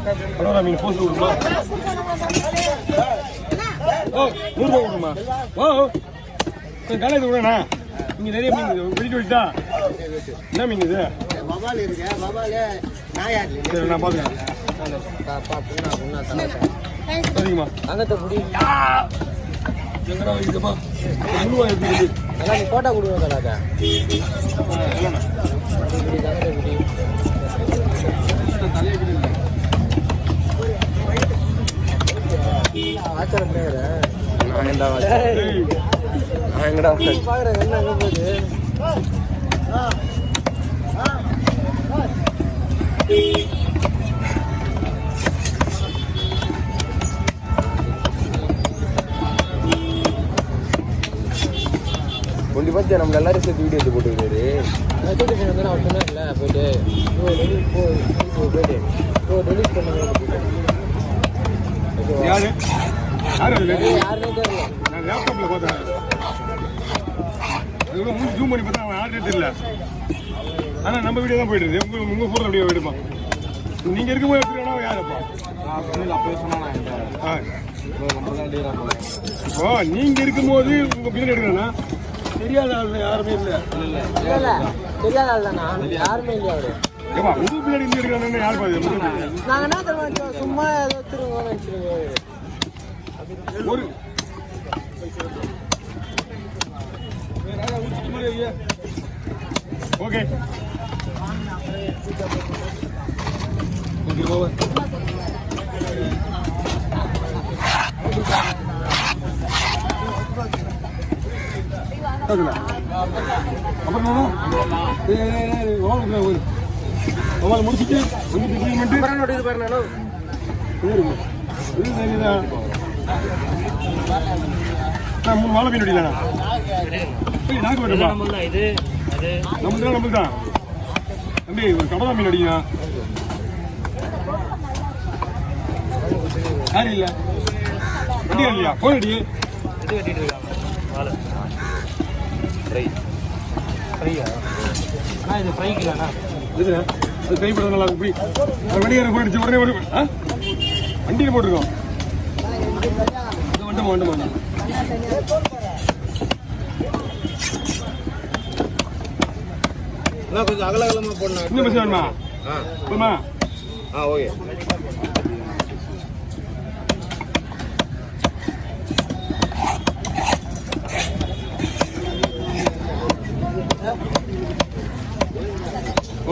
கடவுளா மீன் போஸ்ட் கொடுமா. ஓ 100 ரூபா கொடுமா. ஓ காலையில் விடணா. இங்கே நிறைய மீன் வெடிக்க வச்சுட்டா. என்ன மீன் இது? பவால் இருக்கு. பவால் நாயாடு. சரி நான் பார்த்துக்கிறேன். சரிங்கம்மா. அங்கத்தை முடி எங்கடா வைக்குதுப்பா. முழுவா எப்படி எல்லாம் நீ போட்டோ கொடுங்க கலாக்கா. ஆச்சாரம் பேர் எங்கடா பாக்குறேன் என்ன அங்க போகுது. ஒண்டி பார்த்து நம்ம எல்லாரும் சேர்த்து வீடியோ எடுத்து போட்டுக்கிறாரு. அவர் சொன்னார்ல போயிட்டு போயிட்டு டெலிட் பண்ணுங்க. யாருன்னே தெரியல. நான் லேப்டாப்ல பார்த்தேன். அதுக்குள்ள மூணு ஜூம் பண்ணி பார்த்தா அவன் யாருன்னே தெரியல. ஆனால் நம்ம வீடியோ தான் போயிட்டு இருக்கு. உங்க ஃபோட்டோ அப்படியே எடுப்பான். நீங்க இருக்கும்போது எடுத்துக்கா யாருப்பா? இப்போ நீங்க இருக்கும்போது உங்க பின்னாடி எடுக்கணும்னா தெரியாத ஆள் யாருமே இல்லை. தெரியாத ஆள் தானா? யாருமே இல்லையா அவரு? ஏப்பா உங்க பின்னாடி இருந்து எடுக்கிறான்னு யார் பாது? நாங்க என்ன தெரியுமா சும்மா வச்சிருக்கோம் நினைச்சிருக்கோம். ஒரு ஓகே ஓவர். அப்புறம் முடிச்சுட்டு மூணு வாழை மீன் அடிக்கலண்ணா. நாக்கு வேணுமா? நம்மளுக்கு தான் தம்பி ஒரு கடலா மீன் அடிங்க. யாரும் இல்லை வண்டி இல்லையா? போன் அடி. இது ஃப்ரைக்குதாண்ணா? இதுண்ணா அது கை போடுறது நல்லா இருக்கும். இப்படி வண்டிகாரன் போயிடுச்சு உடனே ஒரு வண்டியில் போட்டிருக்கோம். இது வந்துமா கொஞ்சம் அகலமா போடணும். இன்னும் பஸ் வேணுமா? போமா. ஓகே.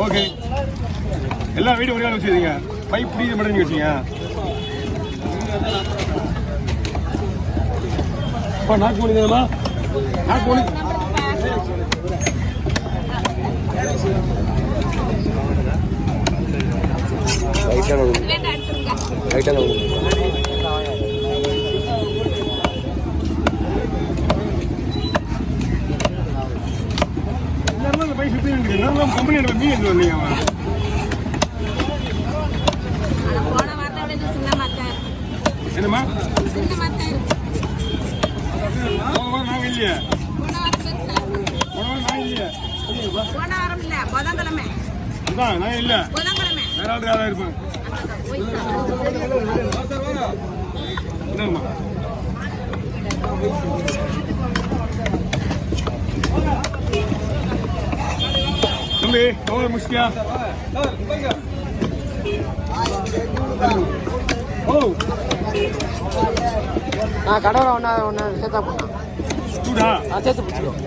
ஓகே எல்லா வீடும் ஒரே ஆள் வச்சுருங்க. பைப் பிடிக்க மட்டும் நீங்கள் வச்சுங்க. அப்பா நாக்கு முடியுதுமா? நாக்கு முடி பைப் சுற்றி கம்பெனி மீன் எடுத்து வந்தீங்க. என்னம்மா நாங்கள் இல்லையே நான் இல்லையே அதான் நான் இல்லை வேற ஆள் யாராக இருப்பேன். என்னம்மா தம்பி எவ்வளோ முக்கியா? ஓ நான் கடவுளை ஒன்று சேர்த்தா பண்ணேன். சூடா சேர்த்து பிடிச்சிடும்.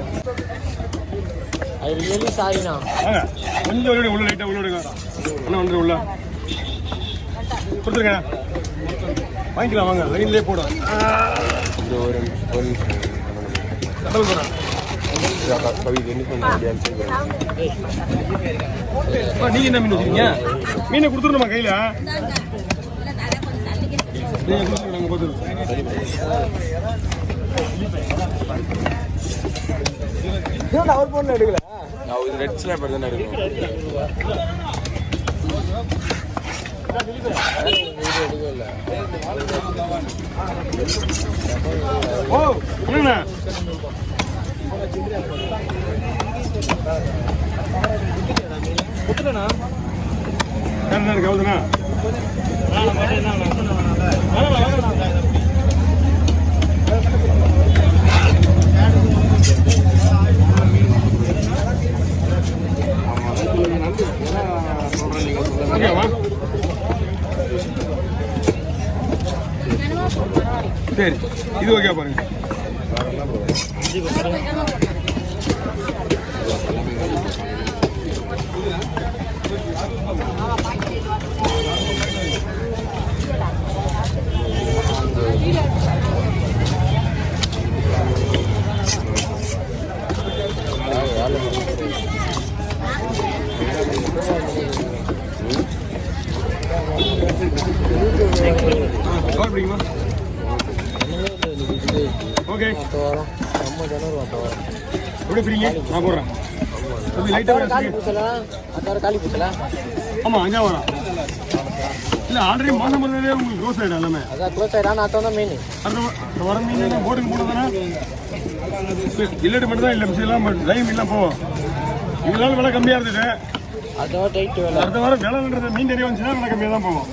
அது ரியலி சாரிண்ணா. கொஞ்சம் உள்ள லைட்டாக உள்ள விடுங்க. அண்ணா வந்துடும் உள்ள கொடுத்துருங்க. வாங்கிக்கலாம் வாங்க. லைன்லேயே போடும். கடவுள் போகிறேன். நீங்க என்ன மீன் வச்சுருக்கீங்க? மீனை கொடுத்துருணுமா கையில? நீங்க கொடுத்துருங்க நாங்கள் பார்த்துருக்கோம். அவர் பொண்ணு எடுக்கல. ரெட் ஸ்லாப்பர் தானே எடுக்கணும். ஓ என்னண்ணா குத்துட்டேண்ணா. என்ன இருக்கு அவ்வளோண்ணா? ஓகேவா? சரி, இது ஓகே பாருங்க. கவர் பிடிக்குமா? ஓகே, எப்படி பிடிங்க? நான் போடுறேன். அப்படி லைட்டாக ஆமாம், அஞ்சா வரேன். இல்லை, ஆல்ரெடி மாதம் பண்ணதே உங்களுக்கு க்ளோஸ் ஆகிடும் எல்லாமே. அதான் க்ளோஸ் ஆகிடும். நான் மீன் அடுத்த வர மீன் போட்டுக்கு போடுதானே இல்லட்டு மட்டும் தான் இல்லை, மிஷின்லாம் ட்ரை மீன்லாம் போவோம். இதனால விலை கம்மியாக இருந்துட்டு அதோட டைட் வேலை. அடுத்த வாரம் விலைன்றது மீன் நிறைய வந்துச்சுன்னா விலை கம்மியாக தான் போவோம்.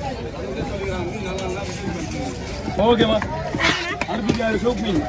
ஓகேவா? அடுத்து சோப் மீன்